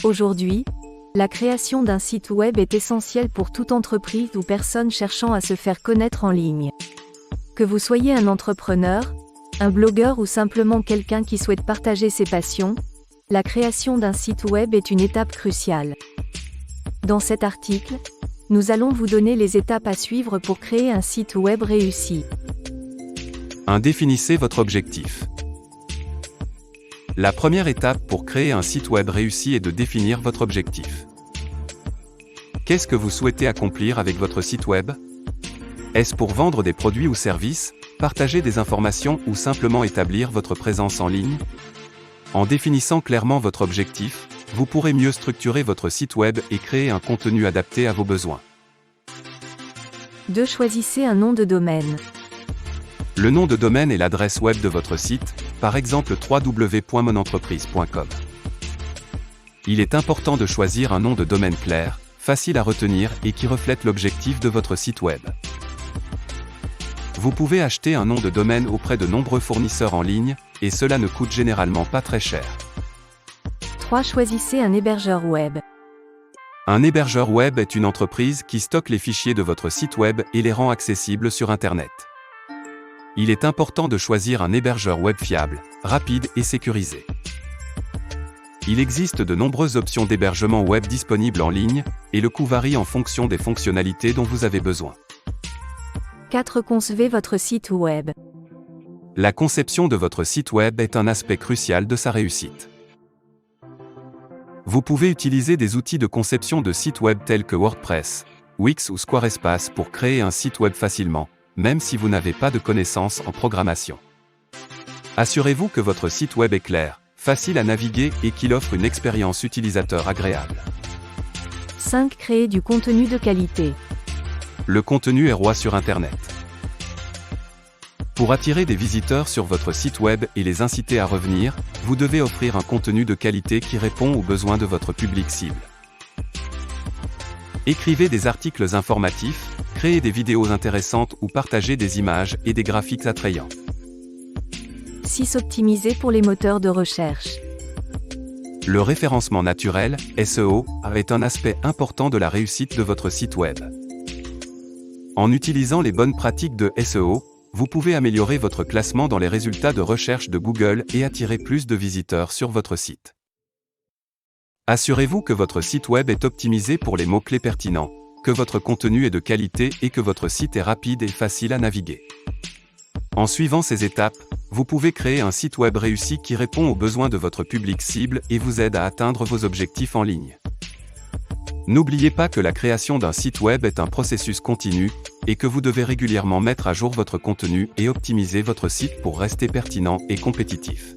Aujourd'hui, la création d'un site web est essentielle pour toute entreprise ou personne cherchant à se faire connaître en ligne. Que vous soyez un entrepreneur, un blogueur ou simplement quelqu'un qui souhaite partager ses passions, la création d'un site web est une étape cruciale. Dans cet article, nous allons vous donner les étapes à suivre pour créer un site web réussi. 1. Définissez votre objectif. La première étape pour créer un site web réussi est de définir votre objectif. Qu'est-ce que vous souhaitez accomplir avec votre site web? Est-ce pour vendre des produits ou services, partager des informations ou simplement établir votre présence en ligne? En définissant clairement votre objectif, vous pourrez mieux structurer votre site web et créer un contenu adapté à vos besoins. 2. Choisissez un nom de domaine. Le nom de domaine est l'adresse web de votre site, par exemple www.monentreprise.com. Il est important de choisir un nom de domaine clair, facile à retenir et qui reflète l'objectif de votre site web. Vous pouvez acheter un nom de domaine auprès de nombreux fournisseurs en ligne, et cela ne coûte généralement pas très cher. 3. Choisissez un hébergeur web. Un hébergeur web est une entreprise qui stocke les fichiers de votre site web et les rend accessibles sur Internet. Il est important de choisir un hébergeur web fiable, rapide et sécurisé. Il existe de nombreuses options d'hébergement web disponibles en ligne, et le coût varie en fonction des fonctionnalités dont vous avez besoin. 4. Concevez votre site web. La conception de votre site web est un aspect crucial de sa réussite. Vous pouvez utiliser des outils de conception de sites web tels que WordPress, Wix ou Squarespace pour créer un site web facilement, même si vous n'avez pas de connaissances en programmation. Assurez-vous que votre site web est clair, facile à naviguer et qu'il offre une expérience utilisateur agréable. 5. Créer du contenu de qualité. Le contenu est roi sur Internet. Pour attirer des visiteurs sur votre site web et les inciter à revenir, vous devez offrir un contenu de qualité qui répond aux besoins de votre public cible. Écrivez des articles informatifs, créez des vidéos intéressantes ou partagez des images et des graphiques attrayants. 6. Optimiser pour les moteurs de recherche. Le référencement naturel, SEO, est un aspect important de la réussite de votre site web. En utilisant les bonnes pratiques de SEO, vous pouvez améliorer votre classement dans les résultats de recherche de Google et attirer plus de visiteurs sur votre site. Assurez-vous que votre site web est optimisé pour les mots-clés pertinents, que votre contenu est de qualité et que votre site est rapide et facile à naviguer. En suivant ces étapes, vous pouvez créer un site web réussi qui répond aux besoins de votre public cible et vous aide à atteindre vos objectifs en ligne. N'oubliez pas que la création d'un site web est un processus continu, et que vous devez régulièrement mettre à jour votre contenu et optimiser votre site pour rester pertinent et compétitif.